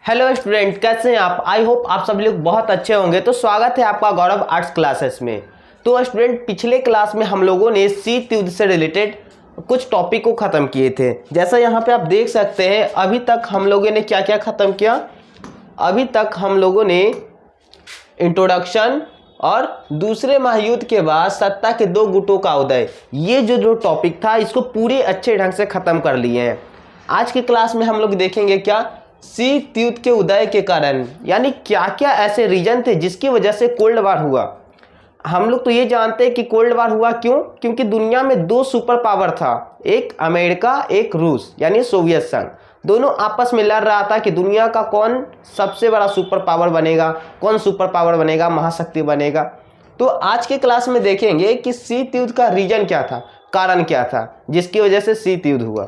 Hello student, कैसे हैं आप। आई होप आप सब लोग बहुत अच्छे होंगे। तो स्वागत है आपका गौरव आर्ट्स क्लासेस में। तो स्टूडेंट, पिछले क्लास में हम लोगों ने शीत युद्ध से रिलेटेड कुछ टॉपिक को ख़त्म किए थे। जैसा यहाँ पे आप देख सकते हैं, अभी तक हम लोगों ने क्या क्या ख़त्म किया। अभी तक हम लोगों ने इंट्रोडक्शन और दूसरे महायुद्ध के बाद सत्ता के दो गुटों का उदय, ये जो टॉपिक था, इसको पूरे अच्छे ढंग से ख़त्म कर लिए हैं। आज की क्लास में हम लोग देखेंगे क्या शीत युद्ध के उदय के कारण, यानी क्या क्या ऐसे रीजन थे जिसकी वजह से कोल्ड वार हुआ। हम लोग तो ये जानते हैं कि कोल्ड वार हुआ क्यों, क्योंकि दुनिया में दो सुपर पावर था, एक अमेरिका एक रूस यानी सोवियत संघ। दोनों आपस में लड़ रहा था कि दुनिया का कौन सबसे बड़ा सुपर पावर बनेगा, कौन सुपर पावर बनेगा, महाशक्ति बनेगा। तो आज के क्लास में देखेंगे कि शीत युद्ध का रीजन क्या था, कारण क्या था जिसकी वजह से शीत युद्ध हुआ।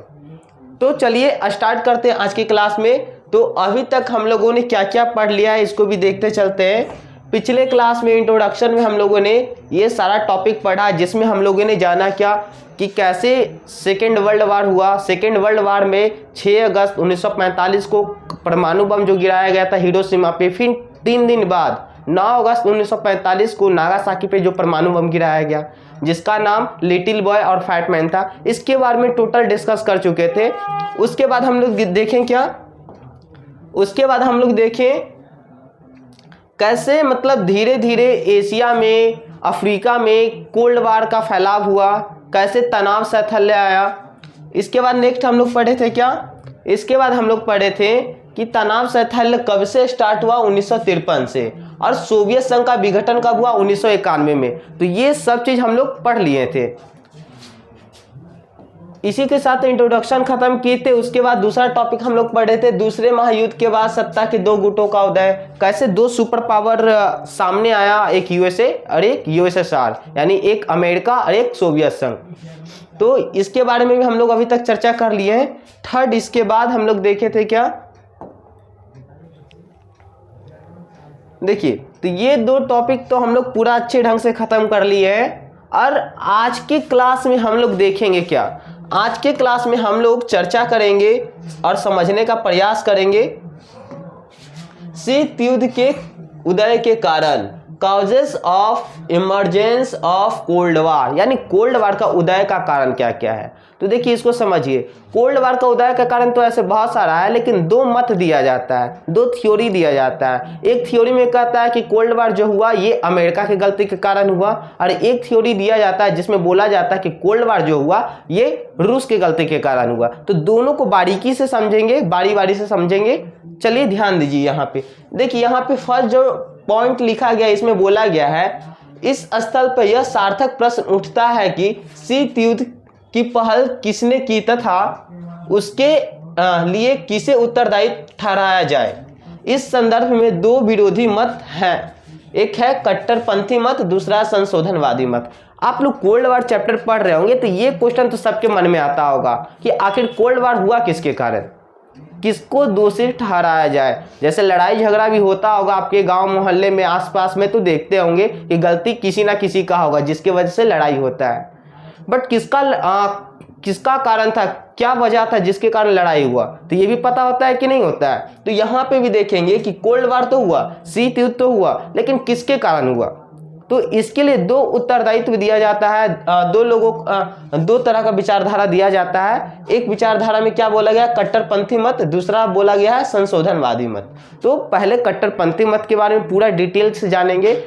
तो चलिए स्टार्ट करते हैं आज की क्लास में। तो अभी तक हम लोगों ने क्या क्या पढ़ लिया है इसको भी देखते चलते हैं। पिछले क्लास में इंट्रोडक्शन में हम लोगों ने ये सारा टॉपिक पढ़ा, जिसमें हम लोगों ने जाना क्या कि कैसे सेकेंड वर्ल्ड वार हुआ। सेकेंड वर्ल्ड वार में 6 अगस्त 1945 को परमाणु बम जो गिराया गया था हिरोशिमा पे, फिर 3 दिन बाद 9 अगस्त 1945 को नागासाकी पे जो परमाणु बम गिराया गया, जिसका नाम लिटिल बॉय और फैट मैन था। इसके बारे में टोटल डिस्कस कर चुके थे। उसके बाद हम लोग देखें क्या, उसके बाद हम लोग देखें कैसे मतलब धीरे धीरे एशिया में, अफ्रीका में कोल्ड वार का फैलाव हुआ, कैसे तनाव शैथल्य आया। इसके बाद नेक्स्ट हम लोग पढ़े थे क्या, इसके बाद हम लोग पढ़े थे कि तनाव शैथल्य कब से स्टार्ट हुआ, 1953 से, और सोवियत संघ का विघटन कब हुआ, 1991 में। तो ये सब चीज हम लोग पढ़ लिए थे। इसी के साथ इंट्रोडक्शन खत्म किए थे। उसके बाद दूसरा टॉपिक हम लोग पढ़े थे, दूसरे महायुद्ध के बाद सत्ता के दो गुटों का उदय, कैसे दो सुपर पावर सामने आया, एक यूएसए और एक यूएसएसआर, यानी एक अमेरिका और एक सोवियत संघ। तो इसके बारे में भी हम लोग अभी तक चर्चा कर लिए हैं। थर्ड, इसके बाद हम लोग देखे थे क्या, देखिए, तो ये दो टॉपिक तो हम लोग पूरा अच्छे ढंग से खत्म कर लिए हैं। और आज की क्लास में हम लोग देखेंगे क्या, आज के क्लास में हम लोग चर्चा करेंगे और समझने का प्रयास करेंगे शीत युद्ध के उदय के कारण, causes of emergence of cold war, यानी कोल्ड वार का उदय का कारण क्या क्या है। तो देखिए, इसको समझिए। कोल्ड वार का उदय का कारण तो ऐसे बहुत सारा है, लेकिन दो मत दिया जाता है, दो थ्योरी दिया जाता है। एक थ्योरी में कहता है कि कोल्ड वार जो हुआ ये अमेरिका की गलती के कारण हुआ, और एक थ्योरी दिया जाता है जिसमें बोला जाता है कि कोल्ड वार जो हुआ ये रूस की गलती के कारण हुआ। तो दोनों को बारीकी से समझेंगे, बारी बारी से समझेंगे। चलिए ध्यान दीजिए। यहाँ पे देखिए, यहाँ पे फर्स्ट जो पॉइंट लिखा गया, इसमें बोला गया है, इस स्थल पर यह सार्थक प्रश्न उठता है कि शीत युद्ध की पहल किसने की तथा उसके लिए किसे उत्तरदायी ठहराया जाए। इस संदर्भ में दो विरोधी मत हैं, एक है कट्टरपंथी मत, दूसरा संशोधनवादी मत। आप लोग कोल्ड वार चैप्टर पढ़ रहे होंगे तो ये क्वेश्चन तो सबके मन में आता होगा कि आखिर कोल्ड वार हुआ किसके कारण, किसको दोषी ठहराया जाए। जैसे लड़ाई झगड़ा भी होता होगा आपके गांव मोहल्ले में, आसपास में, तो देखते होंगे कि गलती किसी ना किसी का होगा जिसकी वजह से लड़ाई होता है। बट किसका कारण था, क्या वजह था जिसके कारण लड़ाई हुआ, तो ये भी पता होता है कि नहीं होता है। तो यहाँ पे भी देखेंगे कि कोल्ड वार तो हुआ, शीत युद्ध तो हुआ, लेकिन किसके कारण हुआ। तो इसके लिए दो उत्तरदायित्व दिया जाता है, दो तरह का विचारधारा दिया जाता है। एक विचारधारा में क्या बोला गया, कट्टरपंथी मत, दूसरा बोला गया है संशोधनवादी मत। तो पहले कट्टरपंथी मत के बारे में पूरा डिटेल से जानेंगे।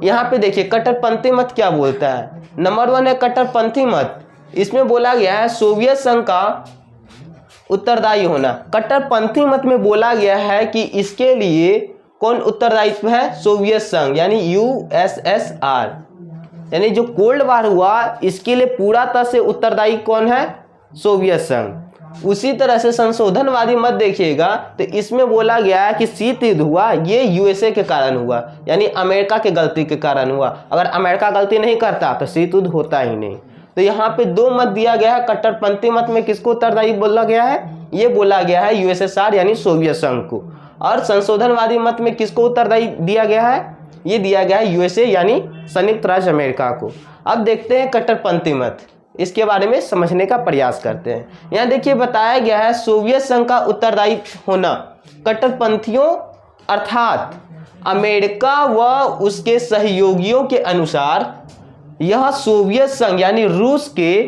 यहाँ पे देखिए कट्टरपंथी मत क्या बोलता है। नंबर 1 है कट्टरपंथी मत, इसमें बोला गया है सोवियत संघ का उत्तरदायी होना। कट्टरपंथी मत में बोला गया है कि इसके लिए कौन उत्तरदायित्व है, सोवियत संघ यानी यूएसएसआर, यानी जो कोल्ड वार हुआ इसके लिए पूरा तरह से उत्तरदायी कौन है, सोवियत संघ। उसी तरह से संशोधनवादी मत देखिएगा तो इसमें बोला गया है कि शीत युद्ध हुआ ये यूएसए के कारण हुआ, यानी अमेरिका के गलती के कारण हुआ। अगर अमेरिका गलती नहीं करता तो शीत युद्ध होता ही नहीं। तो यहाँ पे दो मत दिया गया है। कट्टरपंथी मत में किसको उत्तरदायी बोला गया है, ये बोला गया है यूएसएसआर यानी सोवियत संघ को। और संशोधनवादी मत में किसको उत्तरदायी दिया गया है, ये दिया गया है यूएसए यानी संयुक्त राज्य अमेरिका को। अब देखते हैं कट्टरपंथी मत। इसके बारे में समझने का प्रयास करते हैं। यहाँ देखिए बताया गया है सोवियत संघ का उत्तरदायी होना कट्टरपंथियों अर्थात अमेरिका व उसके सहयोगियों के अनुसार यह सोवियत संघ यानी रूस के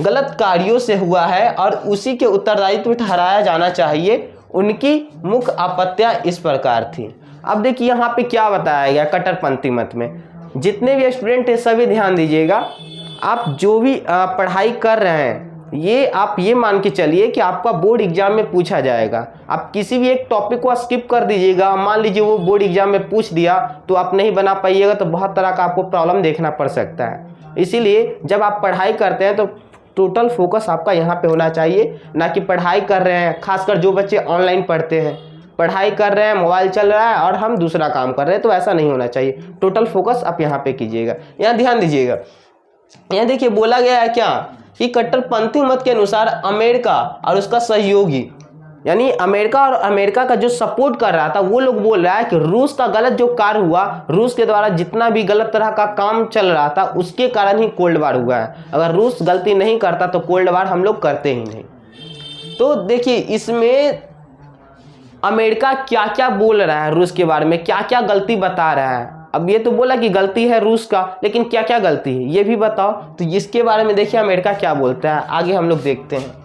गलत कार्यों से हुआ है और उसी के उत्तरदायित्व ठहराया जाना चाहिए। उनकी मुख्य आपत्तियां इस प्रकार थी। अब देखिए यहाँ पे क्या बताया गया कट्टरपंथी मत में। जितने भी स्टूडेंट हैं सभी ध्यान दीजिएगा, आप जो भी पढ़ाई कर रहे हैं ये आप ये मान के चलिए कि आपका बोर्ड एग्जाम में पूछा जाएगा। आप किसी भी एक टॉपिक को स्किप कर दीजिएगा, मान लीजिए वो बोर्ड एग्जाम में पूछ दिया तो आप नहीं बना पाइएगा, तो बहुत तरह का आपको प्रॉब्लम देखना पड़ सकता है। इसीलिए जब आप पढ़ाई करते हैं तो टोटल फोकस आपका यहाँ पे होना चाहिए, ना कि पढ़ाई कर रहे हैं। खासकर जो बच्चे ऑनलाइन पढ़ते हैं, पढ़ाई कर रहे हैं, मोबाइल चल रहा है और हम दूसरा काम कर रहे हैं, तो ऐसा नहीं होना चाहिए। टोटल फोकस आप यहाँ पे कीजिएगा। यहाँ ध्यान दीजिएगा, यहाँ देखिए बोला गया है क्या कि कट्टरपंथी मत के अनुसार अमेरिका और उसका सहयोगी यानी अमेरिका और अमेरिका का जो सपोर्ट कर रहा था वो लोग बोल रहा है कि रूस का गलत जो कार्य हुआ, रूस के द्वारा जितना भी गलत तरह का काम चल रहा था उसके कारण ही कोल्ड वार हुआ है। अगर रूस गलती नहीं करता तो कोल्ड वार हम लोग करते ही नहीं। तो देखिए इसमें अमेरिका क्या क्या बोल रहा है रूस के बारे में, क्या क्या गलती बता रहा है। अब ये तो बोला कि गलती है रूस का, लेकिन क्या क्या गलती है ये भी बताओ। तो इसके बारे में देखिए अमेरिका क्या बोलता है, आगे हम लोग देखते हैं।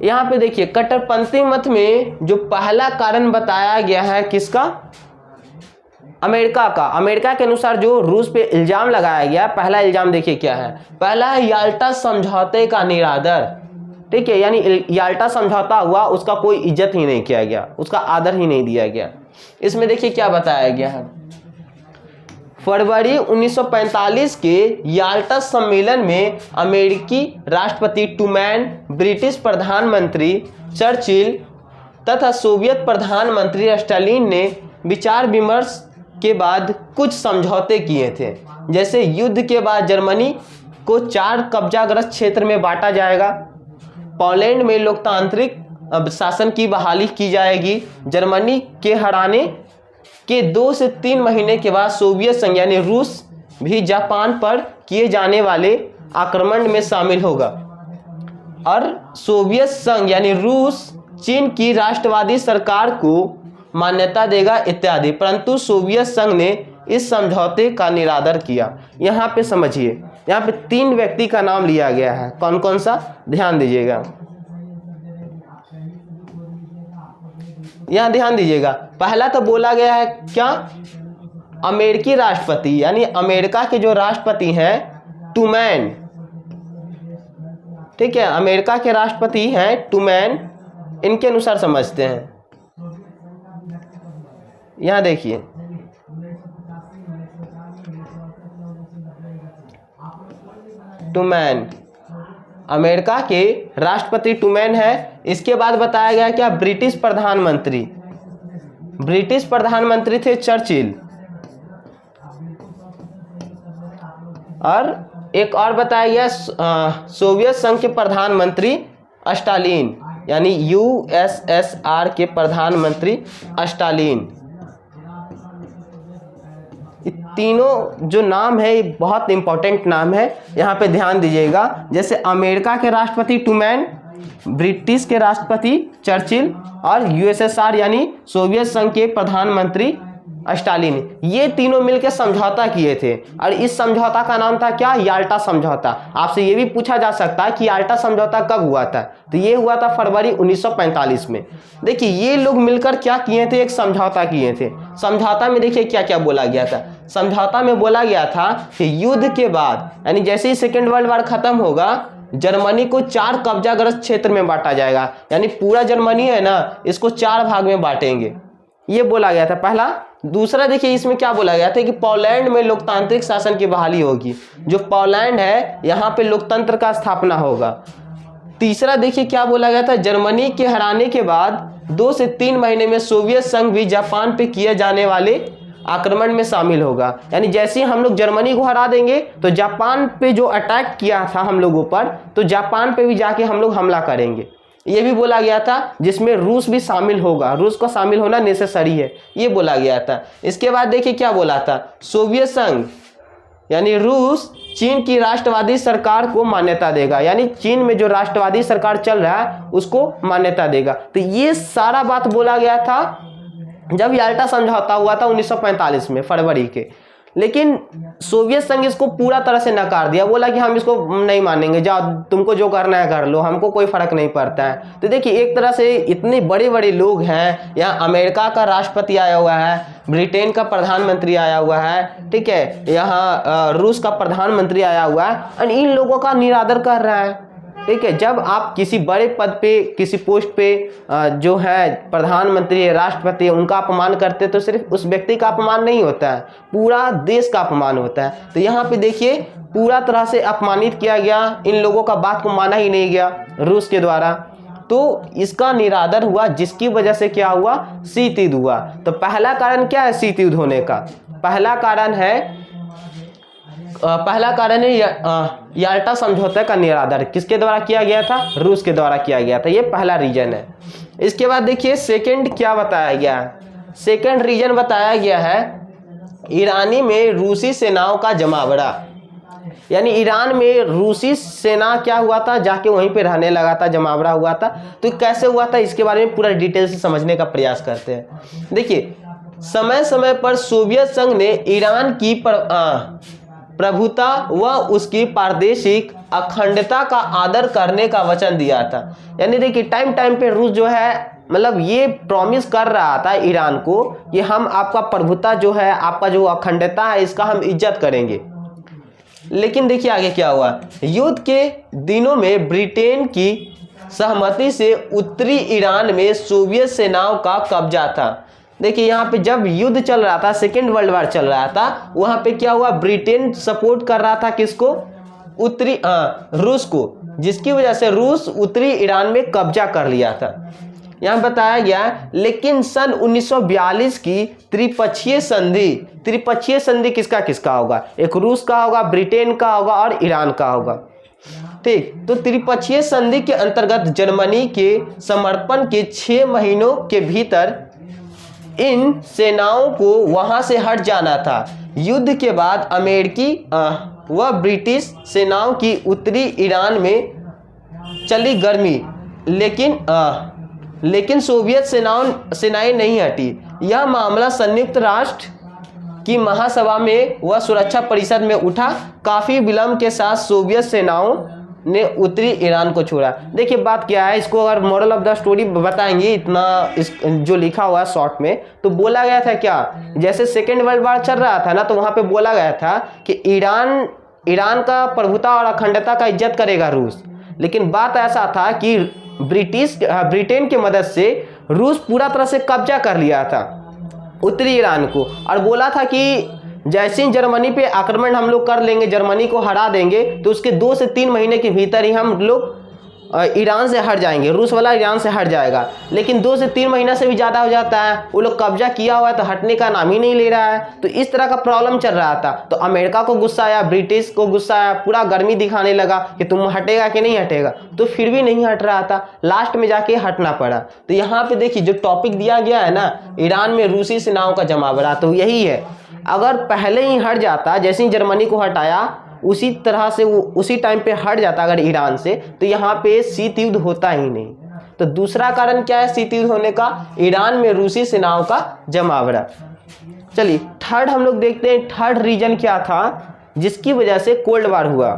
यहाँ पे देखिए कट्टरपंथी मत में जो पहला कारण बताया गया है किसका, अमेरिका का। अमेरिका के अनुसार जो रूस पे इल्जाम लगाया गया, पहला इल्जाम देखिए क्या है। पहला है याल्टा समझौते का निरादर। ठीक है, यानी याल्टा समझौता हुआ, उसका कोई इज्जत ही नहीं किया गया, उसका आदर ही नहीं दिया गया। इसमें देखिए क्या बताया गया है। फरवरी 1945 के याल्टा सम्मेलन में अमेरिकी राष्ट्रपति ट्रूमैन, ब्रिटिश प्रधानमंत्री चर्चिल तथा सोवियत प्रधानमंत्री स्टालिन ने विचार विमर्श के बाद कुछ समझौते किए थे। जैसे युद्ध के बाद जर्मनी को 4 कब्जाग्रस्त क्षेत्र में बांटा जाएगा, पोलैंड में लोकतांत्रिक शासन की बहाली की जाएगी, जर्मनी के हराने के 2 से 3 महीने के बाद सोवियत संघ यानी रूस भी जापान पर किए जाने वाले आक्रमण में शामिल होगा और सोवियत संघ यानी रूस चीन की राष्ट्रवादी सरकार को मान्यता देगा इत्यादि। परंतु सोवियत संघ ने इस समझौते का निरादर किया। यहाँ पे समझिए, यहाँ पे 3 व्यक्ति का नाम लिया गया है। कौन कौन सा, ध्यान दीजिएगा, यहाँ ध्यान दीजिएगा। पहला तो बोला गया है क्या, अमेरिकी राष्ट्रपति यानी अमेरिका के जो राष्ट्रपति हैं ट्रूमैन। ठीक है, अमेरिका के राष्ट्रपति हैं ट्रूमैन, इनके अनुसार समझते हैं। यहाँ देखिए ट्रूमैन, अमेरिका के राष्ट्रपति ट्रूमैन है। इसके बाद बताया गया क्या, ब्रिटिश प्रधानमंत्री, ब्रिटिश प्रधानमंत्री थे चर्चिल। और एक और बताया गया सोवियत संघ के प्रधानमंत्री स्टालिन यानी यूएसएसआर के प्रधानमंत्री स्टालिन। तीनों जो नाम है ये बहुत इंपॉर्टेंट नाम है, यहाँ पे ध्यान दीजिएगा। जैसे अमेरिका के राष्ट्रपति ट्रूमैन, ब्रिटिश के राष्ट्रपति चर्चिल और यूएसएसआर यानी सोवियत संघ के प्रधानमंत्री स्टालिन, ये तीनों मिलकर समझौता किए थे और इस समझौता का नाम था क्या, याल्टा समझौता। आपसे ये भी पूछा जा सकता है कि याल्टा समझौता कब हुआ था, तो ये हुआ था फरवरी 1945 में। देखिए ये लोग मिलकर क्या किए थे, एक समझौता किए थे। समझौता में देखिए क्या क्या बोला गया था। समझौता में बोला गया था कि युद्ध के बाद यानी जैसे ही सेकेंड वर्ल्ड वॉर खत्म होगा, जर्मनी को 4 कब्जाग्रस्त क्षेत्र में बांटा जाएगा। यानी पूरा जर्मनी है ना, इसको 4 भाग में बांटेंगे, ये बोला गया था पहला। दूसरा देखिए इसमें क्या बोला गया था कि पोलैंड में लोकतांत्रिक शासन की बहाली होगी। जो पोलैंड है यहाँ पे लोकतंत्र का स्थापना होगा। तीसरा देखिए क्या बोला गया था, जर्मनी के हराने के बाद 2 से 3 महीने में सोवियत संघ भी जापान पे किए जाने वाले आक्रमण में शामिल होगा। यानी जैसे ही हम लोग जर्मनी को हरा देंगे तो जापान पे जो अटैक किया था हम लोगों पर, तो जापान पे भी जाके हम लोग हमला करेंगे, ये भी बोला गया था। जिसमें रूस भी शामिल होगा, रूस का शामिल होना नेसेसरी है, ये बोला गया था। इसके बाद देखिए क्या बोला था, सोवियत संघ यानी रूस चीन की राष्ट्रवादी सरकार को मान्यता देगा, यानी चीन में जो राष्ट्रवादी सरकार चल रहा है उसको मान्यता देगा। तो ये सारा बात बोला गया था जब याल्टा समझौता हुआ था 1945 में फरवरी के। लेकिन सोवियत संघ इसको पूरा तरह से नकार दिया, बोला कि हम इसको नहीं मानेंगे, जाओ तुमको जो करना है कर लो, हमको कोई फर्क नहीं पड़ता है। तो देखिए एक तरह से इतने बड़े बड़े लोग हैं, यहाँ अमेरिका का राष्ट्रपति आया हुआ है, ब्रिटेन का प्रधानमंत्री आया हुआ है, ठीक है, यहाँ रूस का प्रधानमंत्री आया हुआ है, और इन लोगों का निरादर कर रहा है, ठीक है। जब आप किसी बड़े पद पे, किसी पोस्ट पे जो है प्रधानमंत्री है, राष्ट्रपति है, उनका अपमान करते तो सिर्फ उस व्यक्ति का अपमान नहीं होता है, पूरा देश का अपमान होता है। तो यहाँ पे देखिए पूरा तरह से अपमानित किया गया, इन लोगों का बात को माना ही नहीं गया रूस के द्वारा। तो इसका निरादर हुआ, जिसकी वजह से क्या हुआ, शीत युद्ध हुआ। तो पहला कारण क्या है शीत युद्ध होने का? पहला कारण है याल्टा समझौते का निरादर। किसके द्वारा किया गया था? रूस के द्वारा किया गया था। ये पहला रीजन है। इसके बाद देखिए सेकंड क्या बताया गया है। सेकंड रीजन बताया गया है ईरानी में रूसी सेनाओं का जमावड़ा, यानी ईरान में रूसी सेना क्या हुआ था, जाके वहीं पे रहने लगा था, जमावड़ा हुआ था। तो कैसे हुआ था इसके बारे में पूरा डिटेल से समझने का प्रयास करते हैं। देखिए समय समय पर सोवियत संघ ने ईरान की प्रभुता व उसकी प्रादेशिक अखंडता का आदर करने का वचन दिया था। यानी देखिए टाइम टाइम पे रूस जो है मतलब ये प्रॉमिस कर रहा था ईरान को कि हम आपका प्रभुता जो है, आपका जो अखंडता है, इसका हम इज्जत करेंगे। लेकिन देखिए आगे क्या हुआ। युद्ध के दिनों में ब्रिटेन की सहमति से उत्तरी ईरान में सोवियत सेनाओं का कब्जा था। देखिए यहाँ पे जब युद्ध चल रहा था, सेकेंड वर्ल्ड वॉर चल रहा था, वहां पे क्या हुआ, ब्रिटेन सपोर्ट कर रहा था किसको? उत्तरी रूस को, जिसकी वजह से रूस उत्तरी ईरान में कब्जा कर लिया था। यहाँ बताया गया लेकिन सन 1942 की त्रिपक्षीय संधि किसका किसका होगा? एक रूस का होगा, ब्रिटेन का होगा और ईरान का होगा, ठीक। तो त्रिपक्षीय संधि के अंतर्गत जर्मनी के समर्पण के 6 महीनों के भीतर इन सेनाओं को वहां से हट जाना था। युद्ध के बाद अमेरिकी व ब्रिटिश सेनाओं की उत्तरी ईरान में चली गर्मी, लेकिन सोवियत सेनाएं नहीं हटी। यह मामला संयुक्त राष्ट्र की महासभा में व सुरक्षा परिषद में उठा। काफी विलंब के साथ सोवियत सेनाओं ने उत्तरी ईरान को छोड़ा। देखिए बात क्या है, इसको अगर मोरल ऑफ द स्टोरी बताएंगे इतना इस जो लिखा हुआ है शॉर्ट में, तो बोला गया था क्या, जैसे सेकेंड वर्ल्ड वॉर चल रहा था ना, तो वहां पे बोला गया था कि ईरान का प्रभुता और अखंडता का इज्जत करेगा रूस। लेकिन बात ऐसा था कि ब्रिटेन की मदद से रूस पूरा तरह से कब्जा कर लिया था उत्तरी ईरान को, और बोला था कि जैसे ही जर्मनी पे आक्रमण हम लोग कर लेंगे, जर्मनी को हरा देंगे, तो उसके 2 से 3 महीने के भीतर ही हम लोग ईरान से हट जाएंगे, रूस वाला ईरान से हट जाएगा। लेकिन 2 से 3 महीना से भी ज़्यादा हो जाता है, वो लोग कब्जा किया हुआ है तो हटने का नाम ही नहीं ले रहा है। तो इस तरह का प्रॉब्लम चल रहा था। तो अमेरिका को गुस्सा आया, ब्रिटिश को गुस्सा आया, पूरा गर्मी दिखाने लगा कि तुम हटेगा कि नहीं हटेगा, तो फिर भी नहीं हट रहा था, लास्ट में जाके हटना पड़ा। तो यहाँ पे देखिए जो टॉपिक दिया गया है ना, ईरान में रूसी सेनाओं का जमावड़ा, तो यही है। अगर पहले ही हट जाता, जैसे ही जर्मनी को हटाया उसी तरह से वो उसी टाइम पे हट जाता अगर ईरान से, तो यहाँ पे शीत युद्ध होता ही नहीं। तो दूसरा कारण क्या है शीत युद्ध होने का? ईरान में रूसी सेनाओं का जमावड़ा। चलिए थर्ड हम लोग देखते हैं, थर्ड रीजन क्या था जिसकी वजह से कोल्ड वार हुआ।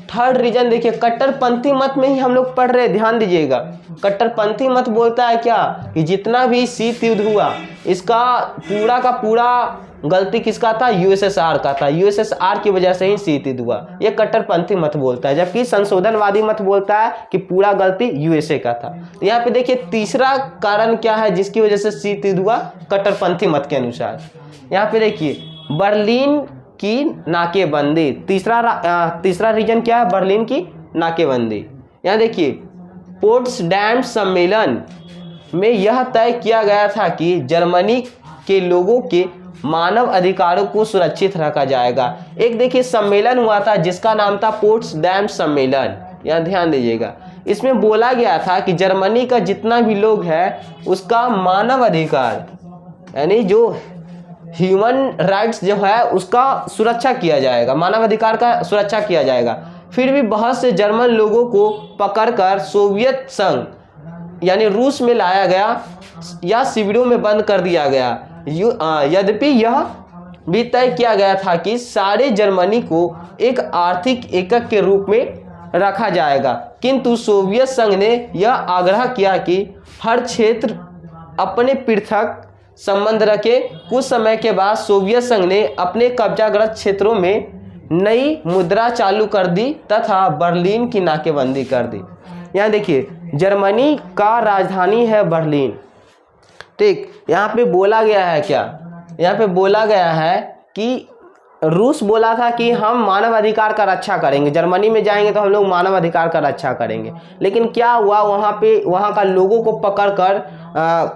थर्ड रीजन देखिए, कट्टरपंथी मत में ही हम लोग पढ़ रहे, ध्यान दीजिएगा। कट्टरपंथी मत बोलता है क्या कि जितना भी शीत युद्ध हुआ इसका पूरा का पूरा गलती किसका था? यूएसएसआर का था। यूएसएसआर की वजह से ही शीत युद्ध हुआ, ये कट्टरपंथी मत बोलता है। जबकि संशोधनवादी मत बोलता है कि पूरा गलती यूएसए का था। तो यहाँ पे देखिए तीसरा कारण क्या है जिसकी वजह से शीत युद्ध हुआ कट्टरपंथी मत के अनुसार। यहाँ पे देखिए बर्लिन की नाकेबंदी, तीसरा रीजन क्या है? बर्लिन की नाकेबंदी। यहाँ देखिए पोट्सडैम सम्मेलन में यह तय किया गया था कि जर्मनी के लोगों के मानव अधिकारों को सुरक्षित रखा जाएगा। एक देखिए सम्मेलन हुआ था जिसका नाम था पोट्सडैम सम्मेलन, यहाँ ध्यान दीजिएगा। इसमें बोला गया था कि जर्मनी का जितना भी लोग है उसका मानव अधिकार, यानी जो ह्यूमन राइट्स जो है उसका सुरक्षा किया जाएगा, मानवाधिकार का सुरक्षा किया जाएगा। फिर भी बहुत से जर्मन लोगों को पकड़कर सोवियत संघ यानी रूस में लाया गया या शिविरों में बंद कर दिया गया। यद्यपि यह भी तय किया गया था कि सारे जर्मनी को एक आर्थिक एकक के रूप में रखा जाएगा, किंतु सोवियत संघ ने यह आग्रह किया कि हर क्षेत्र अपने पृथक संबंध रखे। कुछ समय के बाद सोवियत संघ ने अपने कब्जाग्रस्त क्षेत्रों में नई मुद्रा चालू कर दी तथा बर्लिन की नाकेबंदी कर दी। यहाँ देखिए, जर्मनी का राजधानी है बर्लिन, ठीक। यहाँ पे बोला गया है क्या, यहाँ पे बोला गया है कि रूस बोला था कि हम मानव अधिकार का रक्षा करेंगे, जर्मनी में जाएंगे तो हम लोग मानव अधिकार का रक्षा करेंगे। लेकिन क्या हुआ, वहाँ का लोगों को पकड़कर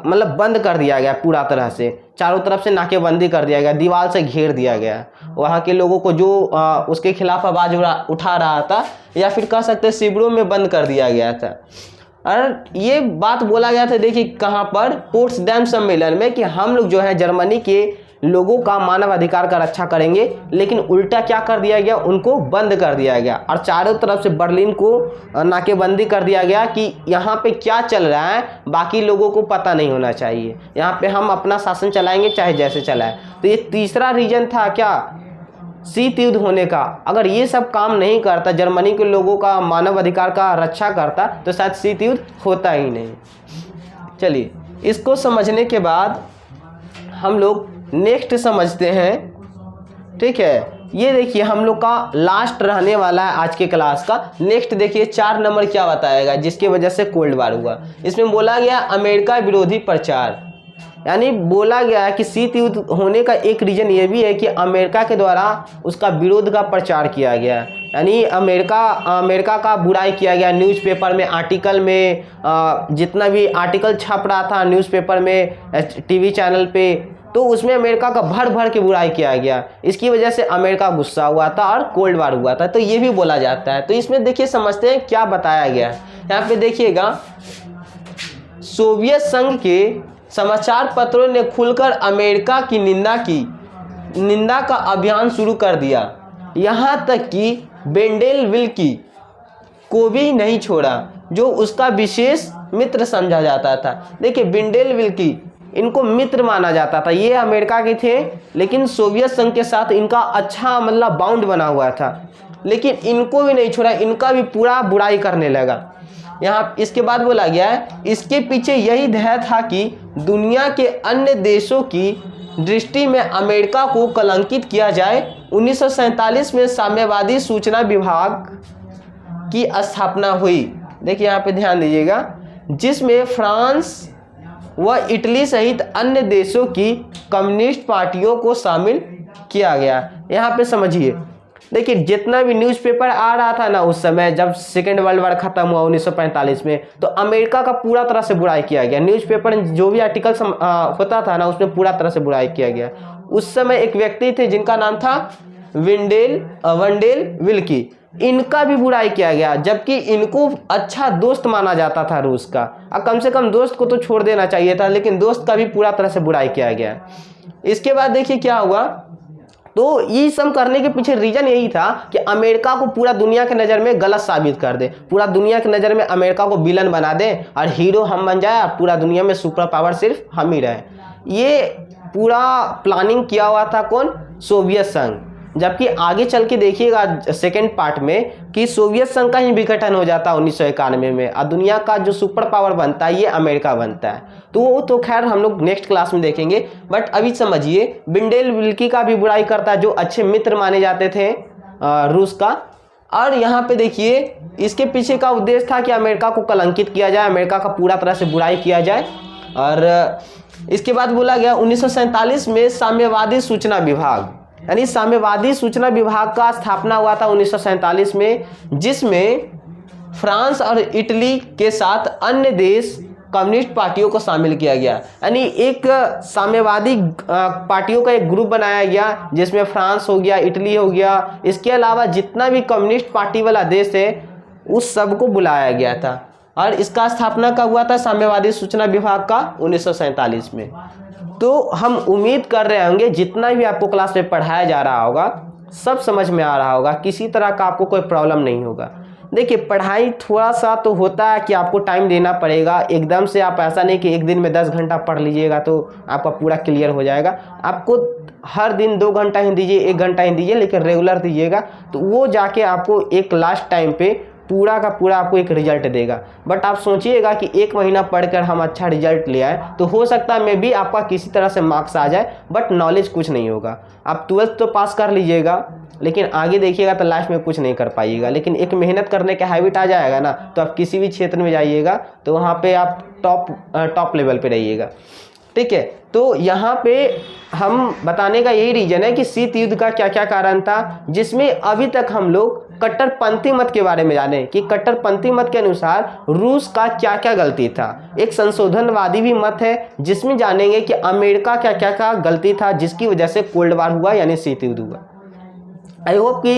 मतलब बंद कर दिया गया पूरा तरह से, चारों तरफ से नाकेबंदी कर दिया गया, दीवार से घेर दिया गया। वहाँ के लोगों को जो उसके खिलाफ आवाज़ उठा रहा था या फिर कह सकते शिविरों में बंद कर दिया गया था। और ये बात बोला गया था, देखिए कहाँ पर, पोट्सडैम सम्मेलन में, कि हम लोग जो है जर्मनी के लोगों का मानव अधिकार का रक्षा करेंगे। लेकिन उल्टा क्या कर दिया गया, उनको बंद कर दिया गया और चारों तरफ से बर्लिन को नाकेबंदी कर दिया गया कि यहाँ पे क्या चल रहा है बाकी लोगों को पता नहीं होना चाहिए, यहाँ पे हम अपना शासन चलाएंगे चाहे जैसे चलाए। तो ये तीसरा रीजन था क्या, शीत युद्ध होने का। अगर ये सब काम नहीं करता, जर्मनी के लोगों का मानव अधिकार का रक्षा करता, तो शायद शीत युद्ध होता ही नहीं। चलिए, इसको समझने के बाद हम लोग नेक्स्ट समझते हैं, ठीक है। ये देखिए हम लोग का लास्ट रहने वाला है आज के क्लास का। नेक्स्ट देखिए 4 नंबर क्या बताएगा जिसकी वजह से कोल्ड वार हुआ। इसमें बोला गया अमेरिका विरोधी प्रचार, यानी बोला गया है कि शीत युद्ध होने का एक रीजन ये भी है कि अमेरिका के द्वारा उसका विरोध का प्रचार किया गया, यानी अमेरिका का बुराई किया गया न्यूज़पेपर में, आर्टिकल में, जितना भी आर्टिकल छप रहा था न्यूज़पेपर में, टीवी चैनल पे, तो उसमें अमेरिका का भर भर के बुराई किया गया। इसकी वजह से अमेरिका गुस्सा हुआ था और कोल्ड वार हुआ था, तो ये भी बोला जाता है। तो इसमें देखिए समझते हैं क्या बताया गया है। यहाँ पे देखिएगा, सोवियत संघ के समाचार पत्रों ने खुलकर अमेरिका की निंदा का अभियान शुरू कर दिया, यहाँ तक कि बेंडेल विल्की को भी नहीं छोड़ा जो उसका विशेष मित्र समझा जाता था। देखिए बेंडेल विल्की, इनको मित्र माना जाता था, ये अमेरिका के थे लेकिन सोवियत संघ के साथ इनका अच्छा मतलब बाउंड बना हुआ था, लेकिन इनको भी नहीं छोड़ा, इनका भी पूरा बुराई करने लगा। यहाँ इसके बाद बोला गया है, इसके पीछे यही ध्येय था कि दुनिया के अन्य देशों की दृष्टि में अमेरिका को कलंकित किया जाए। 1947 में साम्यवादी सूचना विभाग की स्थापना हुई, देखिए यहाँ पे ध्यान दीजिएगा, जिसमें फ्रांस व इटली सहित अन्य देशों की कम्युनिस्ट पार्टियों को शामिल किया गया। यहाँ पे समझिए, देखिए जितना भी न्यूज़पेपर आ रहा था ना उस समय जब सेकेंड वर्ल्ड वार खत्म हुआ 1945 में, तो अमेरिका का पूरा तरह से बुराई किया गया। न्यूज़पेपर जो भी आर्टिकल होता था ना उसमें पूरा तरह से बुराई किया गया। उस समय एक व्यक्ति थे जिनका नाम था वेंडेल विल्की, इनका भी बुराई किया गया, जबकि इनको अच्छा दोस्त माना जाता था रूस का। कम से कम दोस्त को तो छोड़ देना चाहिए था, लेकिन दोस्त का भी पूरा तरह से बुराई किया गया। इसके बाद देखिए क्या हुआ, तो ये सब करने के पीछे रीजन यही था कि अमेरिका को पूरा दुनिया के नज़र में गलत साबित कर दे, पूरा दुनिया की नज़र में अमेरिका को विलन बना दे और हीरो हम बन जाए और पूरा दुनिया में सुपर पावर सिर्फ हम ही रहे। ये पूरा प्लानिंग किया हुआ था कौन, सोवियत संघ। जबकि आगे चल के देखिएगा सेकेंड पार्ट में कि सोवियत संघ का ही विघटन हो जाता है 1991 में और दुनिया का जो सुपर पावर बनता है ये अमेरिका बनता है। तो वो तो खैर हम लोग नेक्स्ट क्लास में देखेंगे, बट अभी समझिए बेंडेल विल्की का भी बुराई करता है जो अच्छे मित्र माने जाते थे रूस का। और यहाँ पे देखिए इसके पीछे का उद्देश्य था कि अमेरिका को कलंकित किया जाए, अमेरिका का पूरा तरह से बुराई किया जाए। और इसके बाद बोला गया 1947 में साम्यवादी सूचना विभाग, यानी साम्यवादी सूचना विभाग का स्थापना हुआ था 1947 में, जिसमें फ्रांस और इटली के साथ अन्य देश कम्युनिस्ट पार्टियों को शामिल किया गया। यानी एक साम्यवादी पार्टियों का एक ग्रुप बनाया गया जिसमें फ्रांस हो गया, इटली हो गया, इसके अलावा जितना भी कम्युनिस्ट पार्टी वाला देश है उस सब को बुलाया गया था। और इसका स्थापना कब हुआ था? साम्यवादी सूचना विभाग का 1947 में। तो हम उम्मीद कर रहे होंगे जितना भी आपको क्लास में पढ़ाया जा रहा होगा सब समझ में आ रहा होगा, किसी तरह का आपको कोई प्रॉब्लम नहीं होगा। देखिए पढ़ाई थोड़ा सा तो होता है कि आपको टाइम देना पड़ेगा, एकदम से आप ऐसा नहीं कि एक दिन में 10 घंटा पढ़ लीजिएगा तो आपका पूरा क्लियर हो जाएगा। आपको हर दिन 2 घंटा ही दीजिए, 1 घंटा ही दीजिए, लेकिन रेगुलर दीजिएगा तो वो जाके आपको एक लास्ट टाइम पे पूरा का पूरा आपको एक रिजल्ट देगा। बट आप सोचिएगा कि 1 महीना पढ़कर हम अच्छा रिजल्ट ले आए तो हो सकता है मे भी आपका किसी तरह से मार्क्स आ जाए, बट नॉलेज कुछ नहीं होगा। आप 12th तो पास कर लीजिएगा लेकिन आगे देखिएगा तो लाइफ में कुछ नहीं कर पाइएगा। लेकिन एक मेहनत करने का हैबिट आ जाएगा ना तो आप किसी भी क्षेत्र में जाइएगा तो वहाँ पे आप टॉप लेवल पे रहिएगा। ठीक है, तो यहाँ पे हम बताने का यही रीजन है कि शीत युद्ध का क्या क्या कारण था, जिसमें अभी तक हम लोग कट्टरपंथी मत के बारे में जाने कि कट्टरपंथी मत के अनुसार रूस का क्या क्या गलती था। एक संशोधनवादी भी मत है जिसमें जानेंगे कि अमेरिका क्या क्या का गलती था जिसकी वजह से कोल्ड वार हुआ यानी शीत युद्ध हुआ। आई होप कि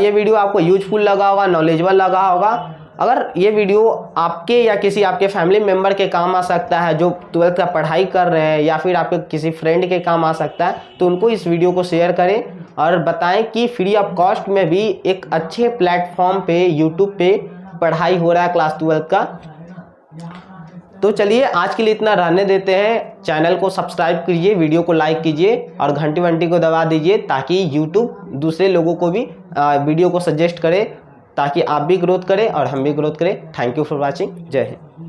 ये वीडियो आपको यूजफुल लगा होगा, नॉलेजेबल लगा होगा। अगर ये वीडियो आपके या किसी आपके फैमिली मेम्बर के काम आ सकता है जो 12th का पढ़ाई कर रहे हैं, या फिर आपके किसी फ्रेंड के काम आ सकता है, तो उनको इस वीडियो को शेयर करें और बताएं कि फ्री ऑफ कॉस्ट में भी एक अच्छे प्लेटफॉर्म पे यूट्यूब पे पढ़ाई हो रहा है क्लास 12th का। तो चलिए आज के लिए इतना रहने देते हैं। चैनल को सब्सक्राइब कीजिए, वीडियो को लाइक कीजिए और घंटी वंटी को दबा दीजिए ताकि यूट्यूब दूसरे लोगों को भी वीडियो को सजेस्ट करे, ताकि आप भी ग्रोथ करें और हम भी ग्रोथ करें। Thank you for watching. जय हिंद।